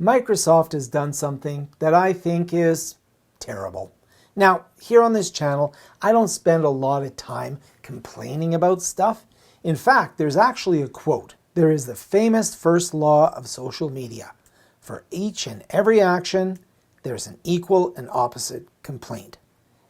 Microsoft has done something that I think is terrible. Now, here on this channel, I don't spend a lot of time complaining about stuff. In fact, there's actually a quote. There is the famous first law of social media. For each and every action, there's an equal and opposite complaint.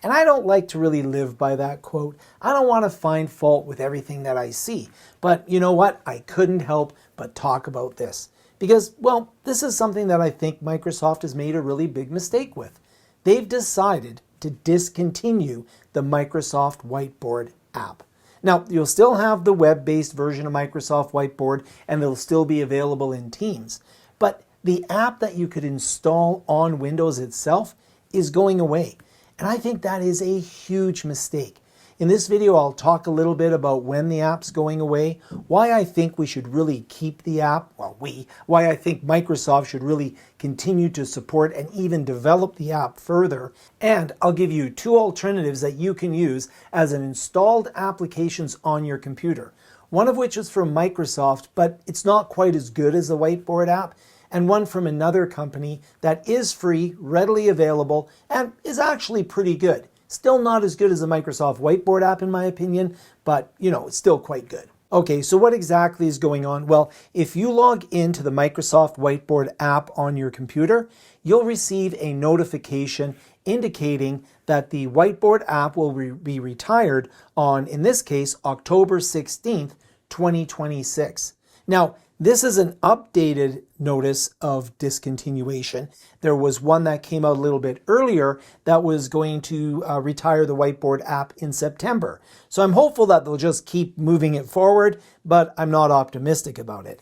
And I don't like to really live by that quote. I don't want to find fault with everything that I see. But you know what? I couldn't help but talk about this. Because, well, this is something that I think Microsoft has made a really big mistake with. They've decided to discontinue the Microsoft Whiteboard app. Now, you'll still have the web-based version of Microsoft Whiteboard, and it'll still be available in Teams. But the app that you could install on Windows itself is going away. And I think that is a huge mistake. In this video, I'll talk a little bit about when the app's going away, why I think we should really keep the app, why I think Microsoft should really continue to support and even develop the app further, and I'll give you two alternatives that you can use as an installed applications on your computer. One of which is from Microsoft, but it's not quite as good as the Whiteboard app, and one from another company that is free, readily available, and is actually pretty good. Still not as good as the Microsoft Whiteboard app in my opinion, but it's still quite good. Okay, so what exactly is going on? Well, if you log into the Microsoft Whiteboard app on your computer, you'll receive a notification indicating that the Whiteboard app will be retired on, in this case, October 16th, 2026. Now, this is an updated notice of discontinuation. There was one that came out a little bit earlier that was going to retire the Whiteboard app in September. So I'm hopeful that they'll just keep moving it forward, but I'm not optimistic about it.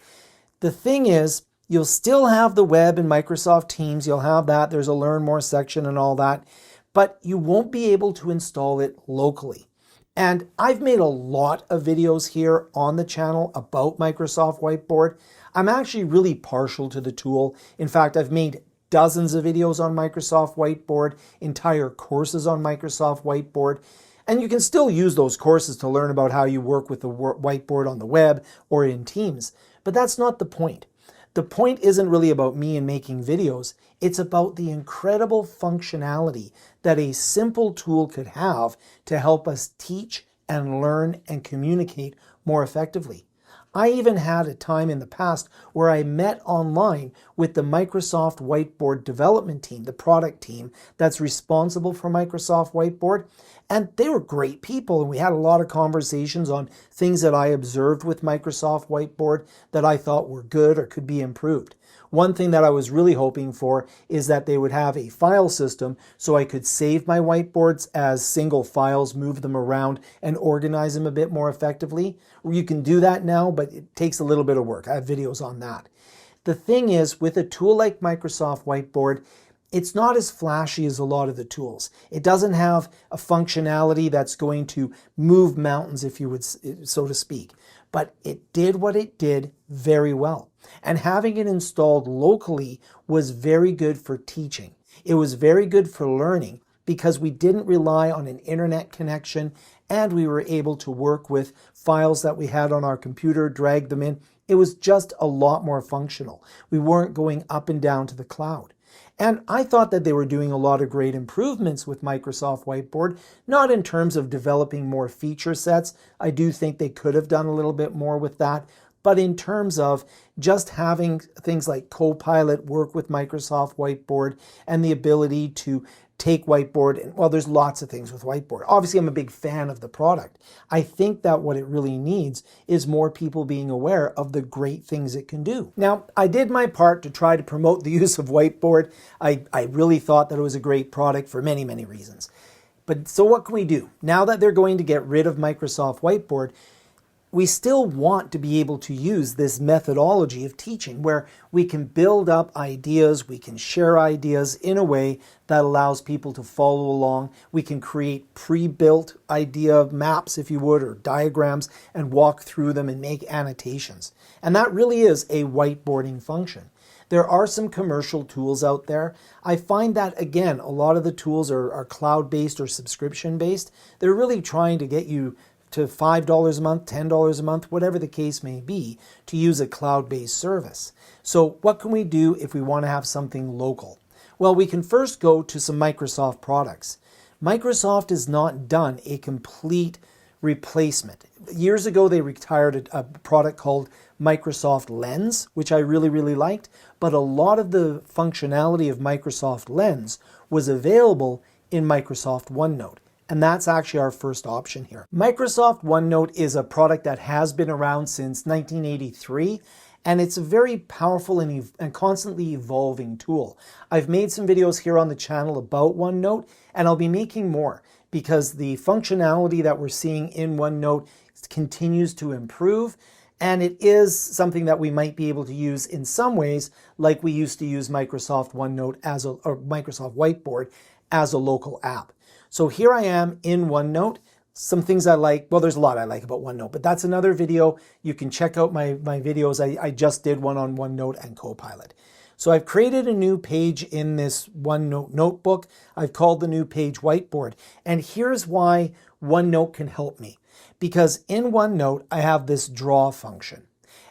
The thing is, you'll still have the web in Microsoft Teams. You'll have that. There's a Learn More section and all that, but you won't be able to install it locally. And I've made a lot of videos here on the channel about Microsoft Whiteboard. I'm actually really partial to the tool. In fact, I've made dozens of videos on Microsoft Whiteboard, entire courses on Microsoft Whiteboard. And you can still use those courses to learn about how you work with the whiteboard on the web or in Teams. But that's not the point. The point isn't really about me and making videos. It's about the incredible functionality that a simple tool could have to help us teach and learn and communicate more effectively. I even had a time in the past where I met online with the Microsoft Whiteboard development team, the product team that's responsible for Microsoft Whiteboard. And they were great people, and we had a lot of conversations on things that I observed with Microsoft Whiteboard that I thought were good or could be improved. One thing that I was really hoping for is that they would have a file system so I could save my whiteboards as single files, move them around, and organize them a bit more effectively. You can do that now, but it takes a little bit of work. I have videos on that. The thing is, with a tool like Microsoft Whiteboard, it's not as flashy as a lot of the tools. It doesn't have a functionality that's going to move mountains, if you would, so to speak. But it did what it did very well. And having it installed locally was very good for teaching. It was very good for learning because we didn't rely on an internet connection and we were able to work with files that we had on our computer, drag them in. It was just a lot more functional. We weren't going up and down to the cloud. And I thought that they were doing a lot of great improvements with Microsoft Whiteboard, not in terms of developing more feature sets. I do think they could have done a little bit more with that. But in terms of just having things like Copilot work with Microsoft Whiteboard and the ability to take Whiteboard, and well, there's lots of things with Whiteboard. Obviously, I'm a big fan of the product. I think that what it really needs is more people being aware of the great things it can do. Now, I did my part to try to promote the use of Whiteboard. I really thought that it was a great product for many, many reasons. But so what can we do? Now that they're going to get rid of Microsoft Whiteboard, we still want to be able to use this methodology of teaching where we can build up ideas, we can share ideas in a way that allows people to follow along. We can create pre-built idea maps, if you would, or diagrams and walk through them and make annotations. And that really is a whiteboarding function. There are some commercial tools out there. I find that, again, a lot of the tools are cloud-based or subscription-based. They're really trying to get you to $5 a month, $10 a month, whatever the case may be, to use a cloud-based service. So what can we do if we want to have something local? Well, we can first go to some Microsoft products. Microsoft has not done a complete replacement. Years ago, they retired a product called Microsoft Lens, which I really, really liked, but a lot of the functionality of Microsoft Lens was available in Microsoft OneNote. And that's actually our first option here. Microsoft OneNote is a product that has been around since 1983, and it's a very powerful and constantly evolving tool. I've made some videos here on the channel about OneNote, and I'll be making more because the functionality that we're seeing in OneNote continues to improve, and it is something that we might be able to use in some ways like we used to use Microsoft OneNote or Microsoft Whiteboard as a local app. So here I am in OneNote. Some things I like, well, there's a lot I like about OneNote, but that's another video. You can check out my videos. I just did one on OneNote and Copilot. So I've created a new page in this OneNote notebook. I've called the new page Whiteboard. And here's why OneNote can help me. Because in OneNote, I have this draw function.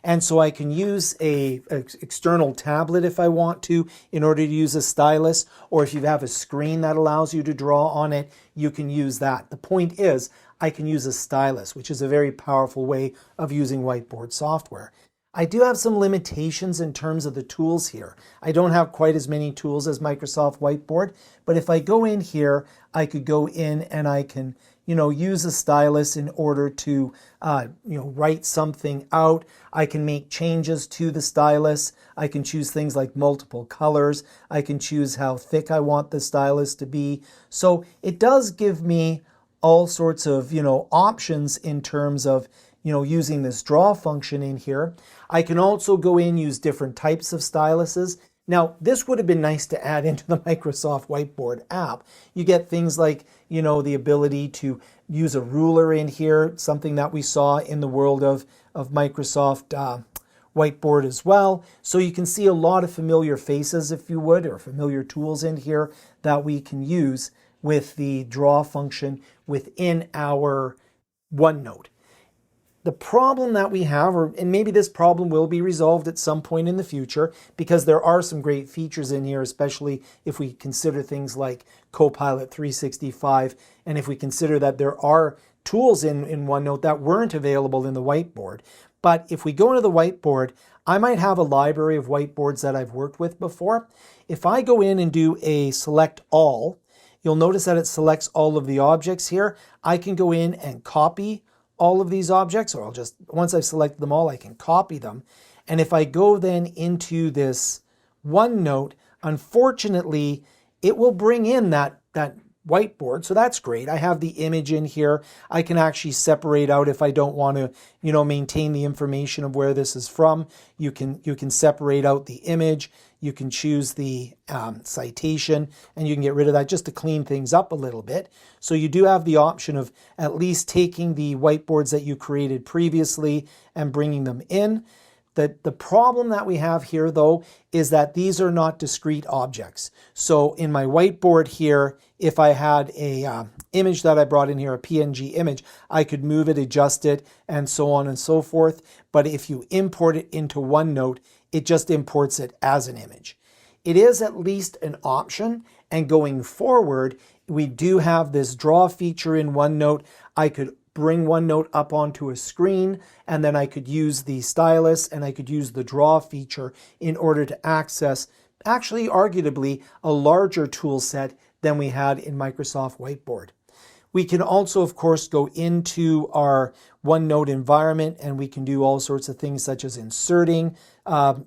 And so I can use an external tablet if I want to in order to use a stylus, or if you have a screen that allows you to draw on it, you can use that. The point is, I can use a stylus, which is a very powerful way of using whiteboard software. I do have some limitations in terms of the tools here. I don't have quite as many tools as Microsoft Whiteboard, but if I go in here, I could go in and I can use a stylus in order to, write something out. I can make changes to the stylus. I can choose things like multiple colors. I can choose how thick I want the stylus to be. So it does give me all sorts of, options in terms of, using this draw function in here. I can also go in, use different types of styluses. Now, this would have been nice to add into the Microsoft Whiteboard app. You get things like, the ability to use a ruler in here, something that we saw in the world of Microsoft Whiteboard as well. So you can see a lot of familiar faces, if you would, or familiar tools in here that we can use with the draw function within our OneNote. The problem that we have, and maybe this problem will be resolved at some point in the future, because there are some great features in here, especially if we consider things like Copilot 365, and if we consider that there are tools in OneNote that weren't available in the Whiteboard. But if we go into the Whiteboard, I might have a library of whiteboards that I've worked with before. If I go in and do a select all, you'll notice that it selects all of the objects here. I can go in and copy all of these objects, or once I've selected them all, I can copy them. And if I go then into this OneNote, unfortunately, it will bring in that whiteboard. So that's great. I have the image in here. I can actually separate out if I don't want to, maintain the information of where this is from. You can separate out the image. You can choose the citation, and you can get rid of that just to clean things up a little bit. So you do have the option of at least taking the whiteboards that you created previously and bringing them in. The problem that we have here, though, is that these are not discrete objects. So in my whiteboard here, if I had a image that I brought in here, a PNG image, I could move it, adjust it, and so on and so forth. But if you import it into OneNote, it just imports it as an image. It is at least an option, and going forward, we do have this draw feature in OneNote. I could bring OneNote up onto a screen, and then I could use the stylus and I could use the draw feature in order to access, actually arguably, a larger tool set than we had in Microsoft Whiteboard. We can also, of course, go into our OneNote environment, and we can do all sorts of things such as inserting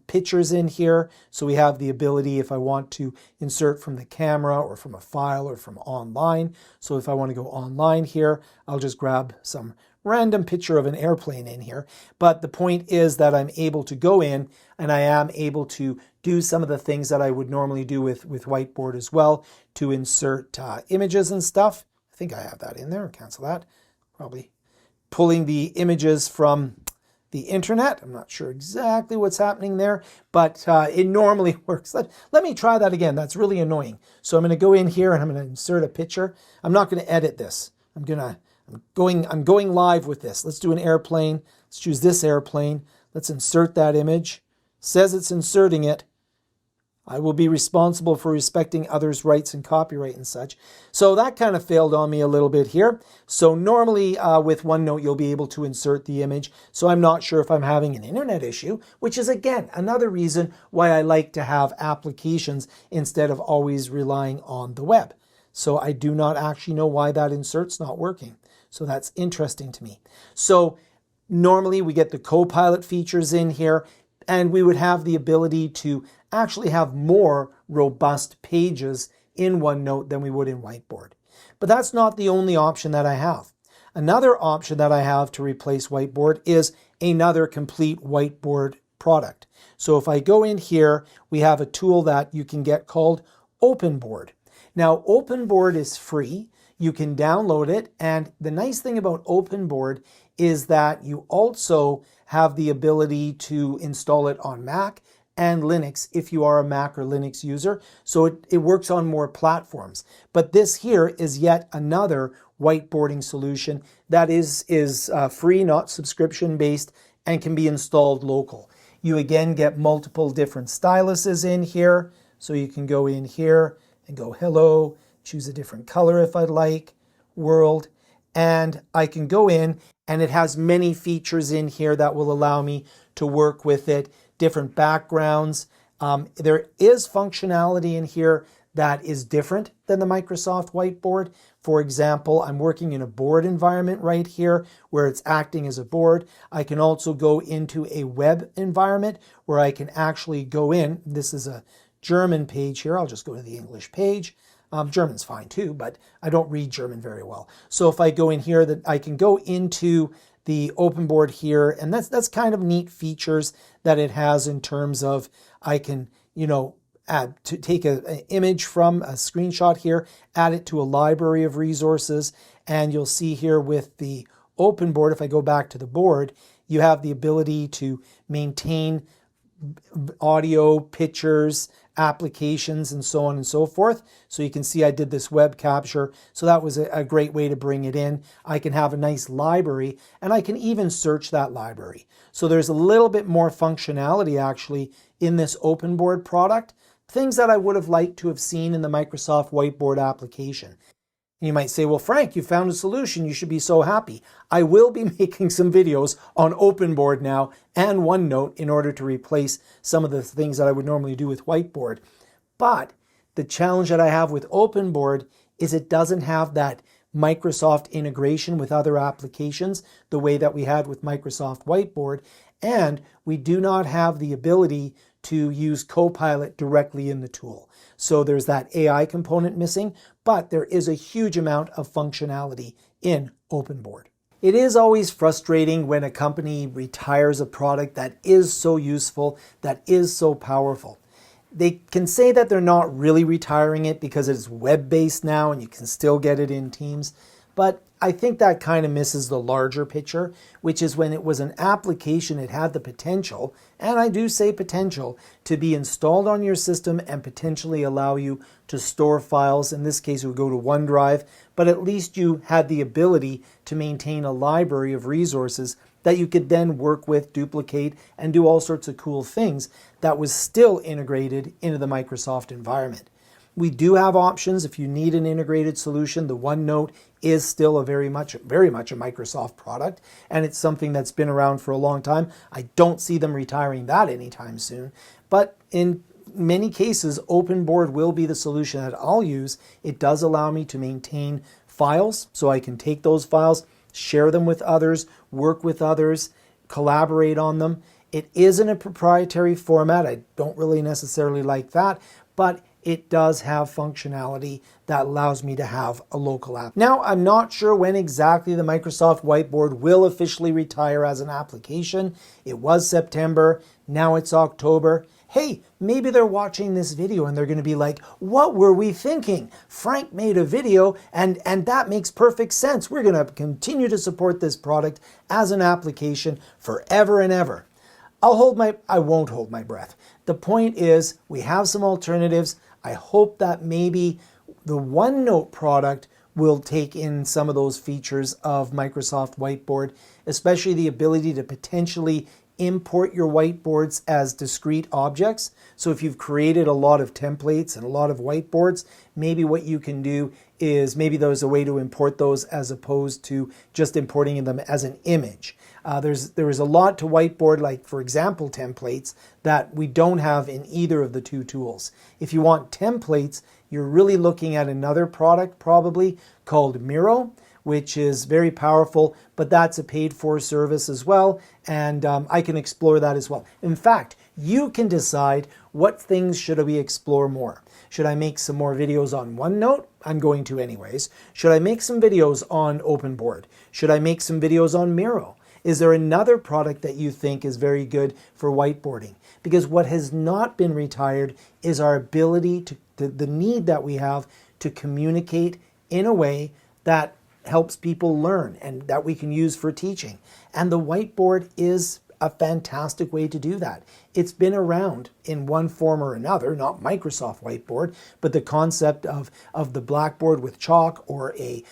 pictures in here. So we have the ability, if I want to insert from the camera or from a file or from online. So if I want to go online here, I'll just grab some random picture of an airplane in here. But the point is that I'm able to go in and I am able to do some of the things that I would normally do with Whiteboard as well, to insert images and stuff. I think I have that in there. Cancel that. Probably pulling the images from the internet. I'm not sure exactly what's happening there, but it normally works. Let me try that again. That's really annoying. So I'm going to go in here and I'm going to insert a picture. I'm not going to edit this. I'm going I'm going live with this. Let's do an airplane. Let's choose this airplane. Let's insert that image. Says it's inserting it. I will be responsible for respecting others' rights and copyright and such. So that kind of failed on me a little bit here. So normally with OneNote, you'll be able to insert the image. So I'm not sure if I'm having an internet issue, which is, again, another reason why I like to have applications instead of always relying on the web. So I do not actually know why that insert's not working. So that's interesting to me. So normally we get the Copilot features in here, and we would have the ability to actually have more robust pages in OneNote than we would in Whiteboard. But that's not the only option that I have. Another option that I have to replace Whiteboard is another complete Whiteboard product. So if I go in here, we have a tool that you can get called OpenBoard. Now, OpenBoard is free. You can download it. And the nice thing about OpenBoard is that you also have the ability to install it on Mac and Linux if you are a Mac or Linux user. So it works on more platforms. But this here is yet another whiteboarding solution that is free, not subscription based, and can be installed local. You again get multiple different styluses in here. So you can go in here and go hello, choose a different color if I'd like, world, and I can go in and it has many features in here that will allow me to work with it, different backgrounds. There is functionality in here that is different than the Microsoft Whiteboard. For example, I'm working in a board environment right here where it's acting as a board. I can also go into a web environment where I can actually go in. This is a German page here. I'll just go to the English page. German's fine too, but I don't read German very well. So if I go in here, that I can go into the OpenBoard here, and that's kind of neat features that it has in terms of I can, add to take an image from a screenshot here, add it to a library of resources, and you'll see here with the OpenBoard, if I go back to the board, you have the ability to maintain audio, pictures, applications, and so on and so forth. So you can see I did this web capture. So that was a great way to bring it in. I can have a nice library, and I can even search that library. So there's a little bit more functionality actually in this OpenBoard product, things that I would have liked to have seen in the Microsoft Whiteboard application. You might say, well, Frank, you found a solution. You should be so happy. I will be making some videos on OpenBoard now and OneNote in order to replace some of the things that I would normally do with Whiteboard. But the challenge that I have with OpenBoard is it doesn't have that Microsoft integration with other applications the way that we had with Microsoft Whiteboard. And we do not have the ability to use Copilot directly in the tool. So there's that AI component missing, but there is a huge amount of functionality in OpenBoard. It is always frustrating when a company retires a product that is so useful, that is so powerful. They can say that they're not really retiring it because it's web-based now and you can still get it in Teams, but I think that kind of misses the larger picture, which is when it was an application, it had the potential, and I do say potential, to be installed on your system and potentially allow you to store files. In this case, it would go to OneDrive, but at least you had the ability to maintain a library of resources that you could then work with, duplicate, and do all sorts of cool things that was still integrated into the Microsoft environment. We do have options if you need an integrated solution. The OneNote is still a very much a Microsoft product, and it's something that's been around for a long time. I don't see them retiring that anytime soon, but in many cases, OpenBoard will be the solution that I'll use. It does allow me to maintain files, so I can take those files, share them with others, work with others, collaborate on them. It is in a proprietary format. I don't really necessarily like that, but it does have functionality that allows me to have a local app. Now, I'm not sure when exactly the Microsoft Whiteboard will officially retire as an application. It was September, now it's October. Hey, maybe they're watching this video and they're going to be like, what were we thinking? Frank made a video and that makes perfect sense. We're going to continue to support this product as an application forever and ever. I won't hold my breath. The point is, we have some alternatives. I hope that maybe the OneNote product will take in some of those features of Microsoft Whiteboard, especially the ability to potentially import your whiteboards as discrete objects. So if you've created a lot of templates and a lot of whiteboards, maybe what you can do is maybe there's a way to import those as opposed to just importing them as an image. There is a lot to Whiteboard, like for example templates, that we don't have in either of the two tools. If you want templates, you're really looking at another product probably called Miro, which is very powerful, but that's a paid for service as well, and I can explore that as well. In fact, you can decide what things should we explore more. Should I make some more videos on OneNote? I'm going to anyways. Should I make some videos on OpenBoard? Should I make some videos on Miro? Is there another product that you think is very good for whiteboarding? Because what has not been retired is our ability to the need that we have to communicate in a way that helps people learn and that we can use for teaching. And the whiteboard is a fantastic way to do that. It's been around in one form or another, not Microsoft Whiteboard, but the concept of the blackboard with chalk, or a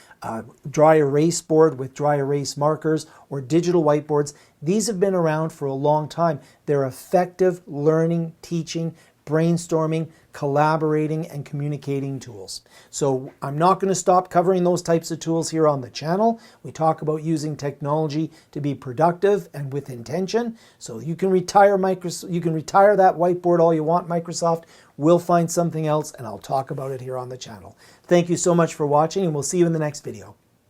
dry erase board with dry erase markers, or digital whiteboards. These have been around for a long time. They're effective learning, teaching, brainstorming, collaborating, and communicating tools. So I'm not going to stop covering those types of tools here on the channel. We talk about using technology to be productive and with intention. So you can retire that whiteboard all you want, Microsoft. We'll find something else and I'll talk about it here on the channel. Thank you so much for watching, and we'll see you in the next video.